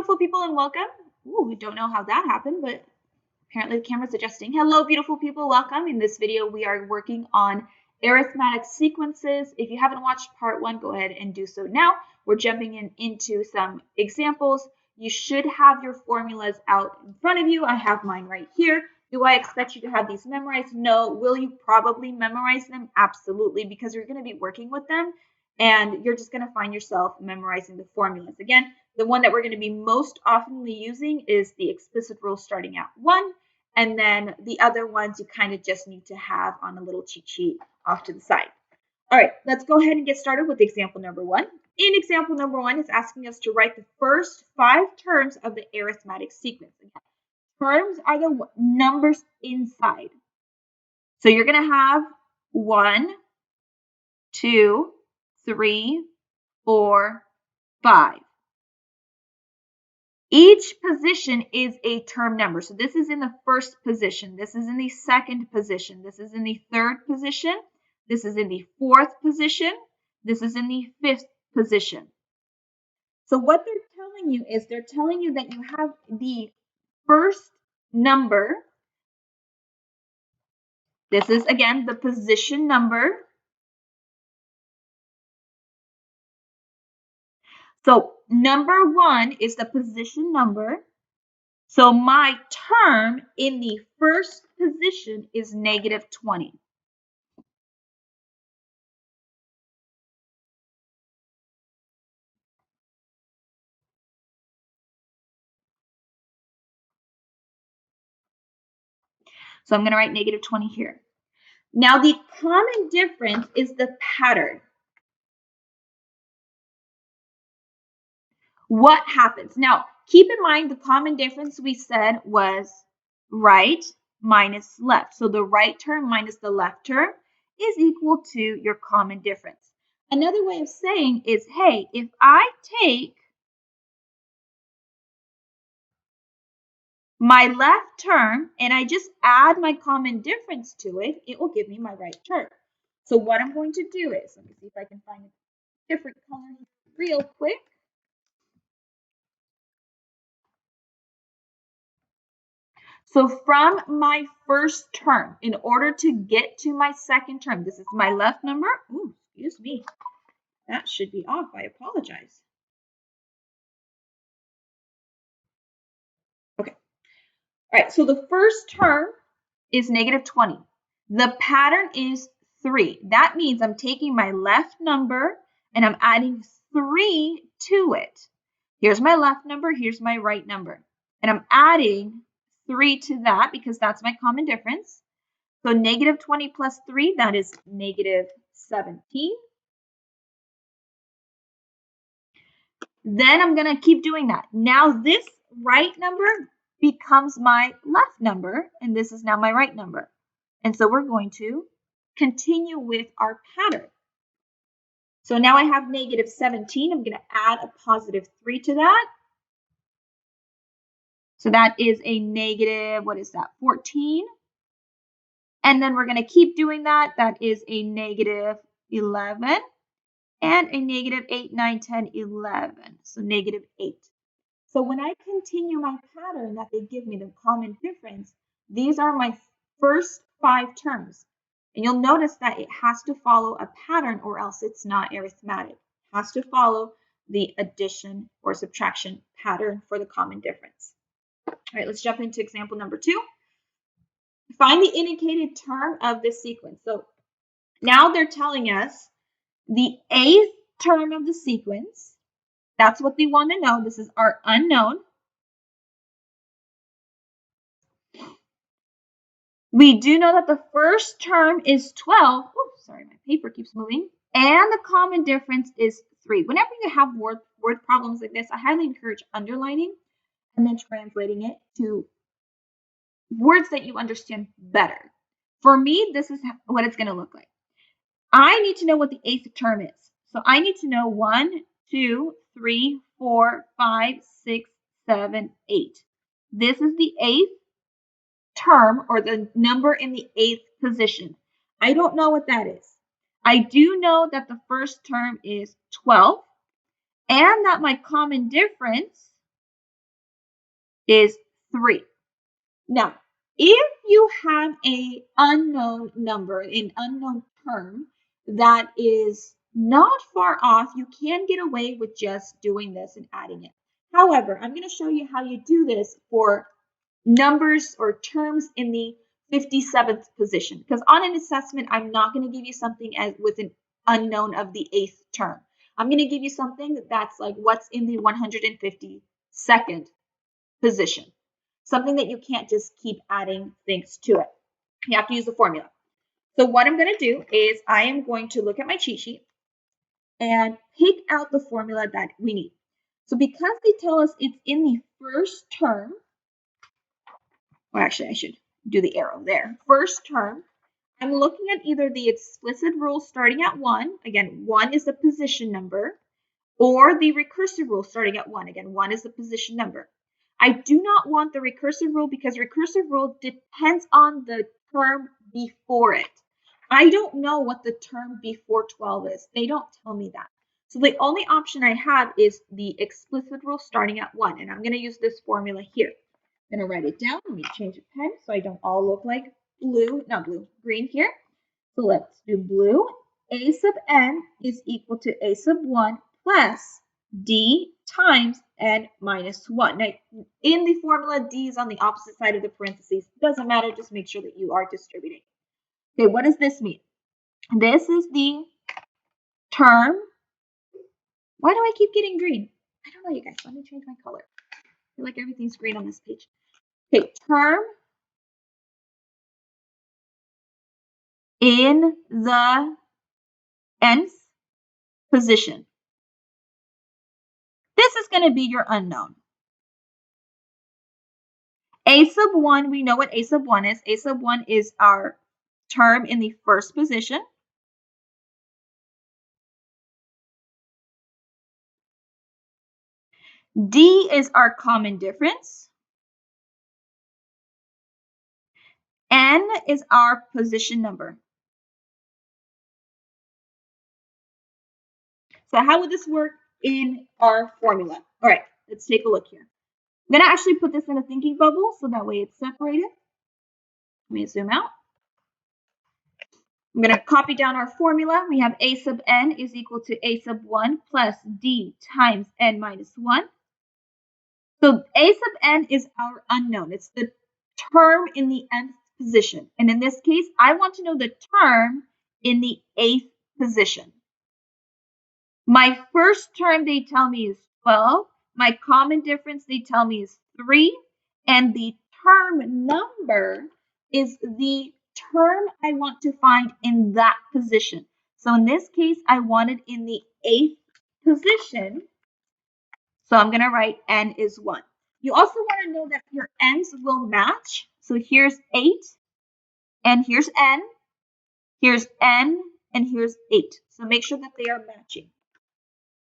beautiful people, and welcome. Ooh, we don't know how that happened, but apparently the camera's adjusting. Hello, beautiful people, welcome. In this video, we are working on arithmetic sequences. If you haven't watched part one, go ahead and do so now. We're jumping into some examples. You should have your formulas out in front of you. I have mine right here. Do I expect you to have these memorized? No. Will you probably memorize them? Absolutely, because you're going to be working with them and you're just going to find yourself memorizing the formulas. Again, the one that we're going to be most oftenly using is the explicit rule starting at 1. And then the other ones you kind of just need to have on a little cheat sheet off to the side. All right, let's go ahead and get started with example number 1. In example number 1, it's asking us to write the first 5 terms of the arithmetic sequence. Again, terms are the numbers inside. So you're going to have 1, 2, 3, 4, 5. Each position is a term number. So this is in the first position. This is in the second position. This is in the third position. This is in the fourth position. This is in the fifth position. So what they're telling you is they're telling you that you have the first number. This is, again, the position number. So number 1 is the position number. So my term in the first position is negative 20. So I'm going to write negative 20 here. Now the common difference is the pattern. What happens? Now, keep in mind the common difference we said was right minus left. So the right term minus the left term is equal to your common difference. Another way of saying is, hey, if I take my left term and I just add my common difference to it, it will give me my right term. So what I'm going to do is, let me see if I can find a different color real quick. So from my first term, in order to get to my second term, this is my left number. Ooh, excuse me. That should be off. I apologize. Okay. All right, so the first term is negative 20. The pattern is 3. That means I'm taking my left number and I'm adding 3 to it. Here's my left number, here's my right number. And I'm adding 3 to that because that's my common difference. So negative 20 plus 3, that is negative 17. Then I'm going to keep doing that. Now this right number becomes my left number, and this is now my right number. And so we're going to continue with our pattern. So now I have negative 17. I'm going to add a positive 3 to that. So that is a negative, what is that, 14. And then we're going to keep doing that. That is a negative 11. And a negative 8, 9, 10, 11. So negative 8. So when I continue my pattern that they give me, the common difference, these are my first 5 terms. And you'll notice that it has to follow a pattern or else it's not arithmetic. It has to follow the addition or subtraction pattern for the common difference. All right, let's jump into example number 2. Find the indicated term of this sequence. So now they're telling us the 8th term of the sequence. That's what they want to know. This is our unknown. We do know that the first term is 12. Oh, sorry, my paper keeps moving. And the common difference is 3. Whenever you have word problems like this, I highly encourage underlining and then translating it to words that you understand better. For me, this is what it's going to look like. I need to know what the 8th term is. So I need to know 1, 2, 3, 4, 5, 6, 7, 8. This is the 8th term or the number in the 8th position. I don't know what that is. I do know that the first term is 12 and that my common difference is 3. Now, if you have an unknown number, an unknown term that is not far off, you can get away with just doing this and adding it. However, I'm going to show you how you do this for numbers or terms in the 57th position, because on an assessment, I'm not going to give you something as with an unknown of the 8th term. I'm going to give you something that's like what's in the 152nd position, something that you can't just keep adding things to it. You have to use the formula. So what I'm going to do is I am going to look at my cheat sheet and pick out the formula that we need. So because they tell us it's in the first term, well, actually, I should do the arrow there. First term, I'm looking at either the explicit rule starting at 1. Again, 1 is the position number, or the recursive rule starting at 1. Again, 1 is the position number. I do not want the recursive rule because recursive rule depends on the term before it. I don't know what the term before 12 is. They don't tell me that. So the only option I have is the explicit rule starting at 1, and I'm going to use this formula here. I'm going to write it down. Let me change a pen so I don't all look like green here. So let's do blue. A sub n is equal to a sub 1 plus d times n minus 1. Now, in the formula, d is on the opposite side of the parentheses. It doesn't matter, just make sure that you are distributing. Okay, what does this mean? This is the term. Why do I keep getting green? I don't know, you guys. Let me change my color. I feel like everything's green on this page. Okay, term in the nth position. This is going to be your unknown. A sub 1, we know what a sub 1 is. A sub 1 is our term in the first position. D is our common difference. N is our position number. So how would this work in our formula? All right, let's take a look here. I'm going to actually put this in a thinking bubble so that way it's separated. Let me zoom out. I'm going to copy down our formula. We have a sub n is equal to a sub 1 plus d times n minus 1. So a sub n is our unknown. It's the term in the nth position. And in this case, I want to know the term in the 8th position. My first term, they tell me, is 12. My common difference, they tell me, is 3. And the term number is the term I want to find in that position. So in this case, I want it in the 8th position. So I'm going to write n is 1. You also want to know that your n's will match. So here's 8, and here's n, and here's 8. So make sure that they are matching.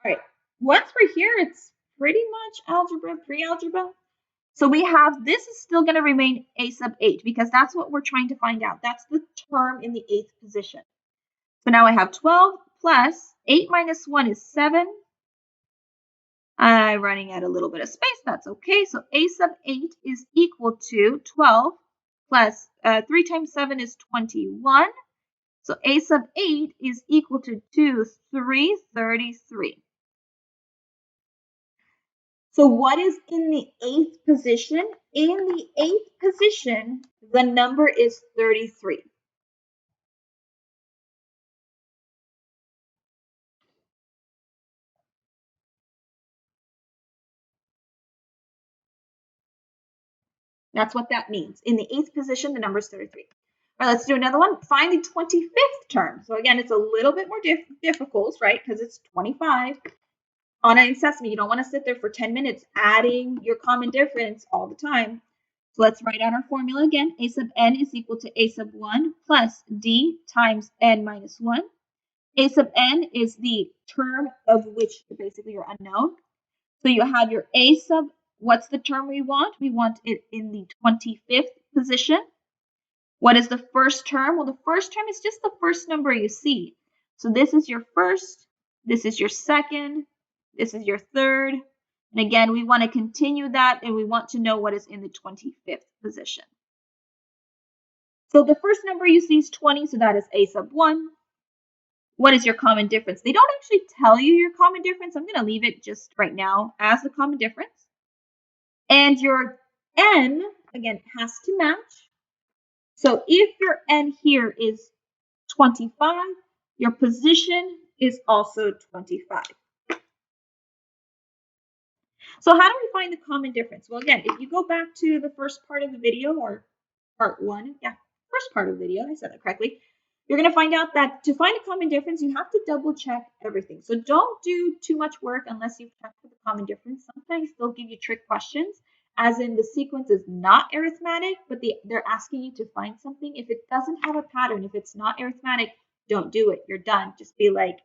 All right, once we're here, it's pretty much algebra, pre-algebra. So we have, this is still going to remain a sub 8 because that's what we're trying to find out. That's the term in the 8th position. So now I have 12 plus 8 minus 1 is 7. I'm running out a little bit of space. That's okay. So a sub 8 is equal to 12 plus 3 times 7 is 21. So a sub 8 is equal to 333. So what is in the 8th position? In the 8th position, the number is 33. That's what that means. In the 8th position, the number is 33. All right, let's do another one. Find the 25th term. So again, it's a little bit more difficult, right? Because it's 25. On an assessment, you don't want to sit there for 10 minutes adding your common difference all the time. So let's write out our formula again. A sub n is equal to a sub 1 plus d times n minus 1. A sub n is the term of which basically you're unknown. So you have your a sub, what's the term we want? We want it in the 25th position. What is the first term? Well, the first term is just the first number you see. So this is your first, this is your second, this is your third, And again, we want to continue that, and we want to know what is in the 25th position. So the first number you see is 20, so that is a sub 1. What is your common difference? They don't actually tell you your common difference. I'm going to leave it just right now as the common difference. And your n, again, has to match. So if your n here is 25, your position is also 25. So how do we find the common difference? Well, again, if you go back to the first part of the video, or part 1, first part of the video, I said that correctly, you're going to find out that to find a common difference, you have to double check everything. So don't do too much work unless you've checked for the common difference. Sometimes they'll give you trick questions, as in the sequence is not arithmetic, but they're asking you to find something. If it doesn't have a pattern, if it's not arithmetic, don't do it. You're done. Just be like,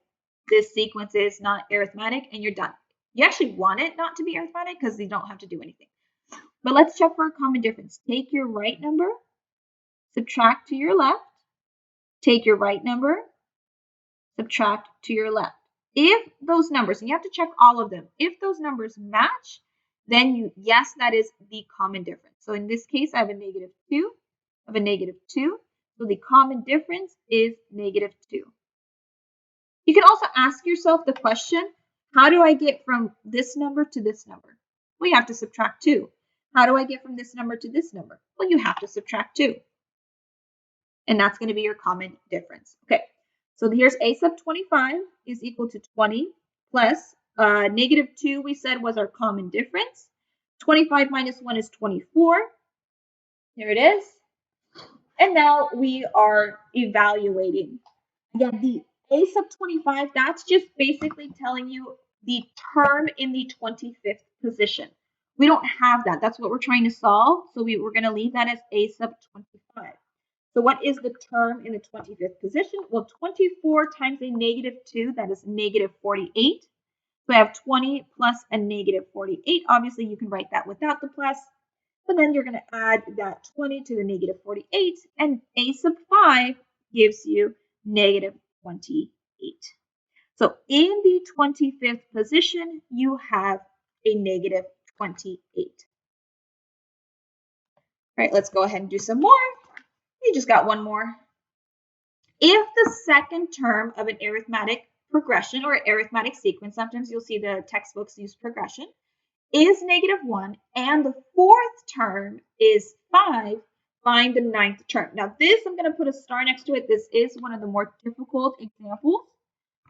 this sequence is not arithmetic, and you're done. You actually want it not to be arithmetic because you don't have to do anything. But let's check for a common difference. Take your right number, subtract to your left. Take your right number, subtract to your left. If those numbers, and you have to check all of them, if those numbers match, then yes, that is the common difference. So in this case, I have a negative 2, I have a negative 2. So the common difference is negative 2. You can also ask yourself the question, how do I get from this number to this number? Well, you have to subtract 2. How do I get from this number to this number? Well, you have to subtract 2. And that's going to be your common difference. Okay, so here's a sub 25 is equal to 20 plus negative 2 we said was our common difference. 25 minus 1 is 24. Here it is. And now we are evaluating. Again, the a sub 25, that's just basically telling you the term in the 25th position. We don't have that. That's what we're trying to solve. So we're going to leave that as a sub 25. So what is the term in the 25th position? Well, 24 times a negative 2, that is negative 48. So I have 20 plus a negative 48. Obviously, you can write that without the plus. But then you're going to add that 20 to the negative 48. And a sub 5 gives you negative 28. So in the 25th position, you have a negative 28. All right, let's go ahead and do some more. We just got one more. If the second term of an arithmetic progression or arithmetic sequence, sometimes you'll see the textbooks use progression, is negative 1 and the fourth term is 5, find the ninth term. Now this, I'm going to put a star next to it. This is one of the more difficult examples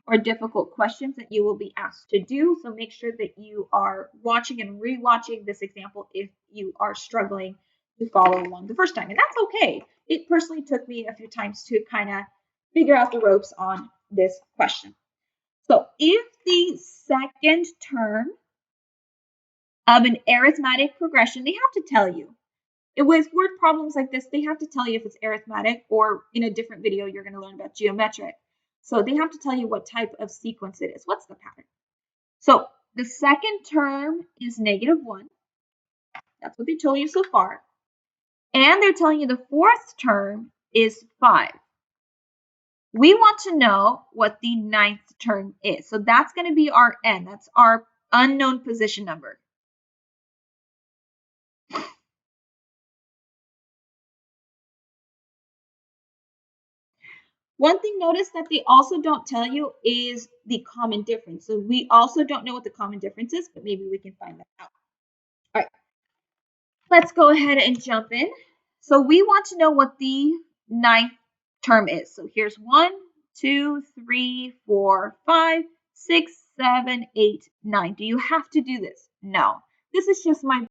or difficult questions that you will be asked to do. So make sure that you are watching and rewatching this example if you are struggling to follow along the first time. And that's okay. It personally took me a few times to kind of figure out the ropes on this question. So if the second term of an arithmetic progression, they have to tell you. With word problems like this, they have to tell you if it's arithmetic, or in a different video, you're going to learn about geometric. So they have to tell you what type of sequence it is. What's the pattern? So the second term is negative 1. That's what they told you so far. And they're telling you the fourth term is 5. We want to know what the ninth term is. So that's going to be our n. That's our unknown position number. One thing notice that they also don't tell you is the common difference. So we also don't know what the common difference is, but maybe we can find that out. All right, let's go ahead and jump in. So we want to know what the ninth term is. So here's 1, 2, 3, 4, 5, 6, 7, 8, 9. Do you have to do this? No. This is just my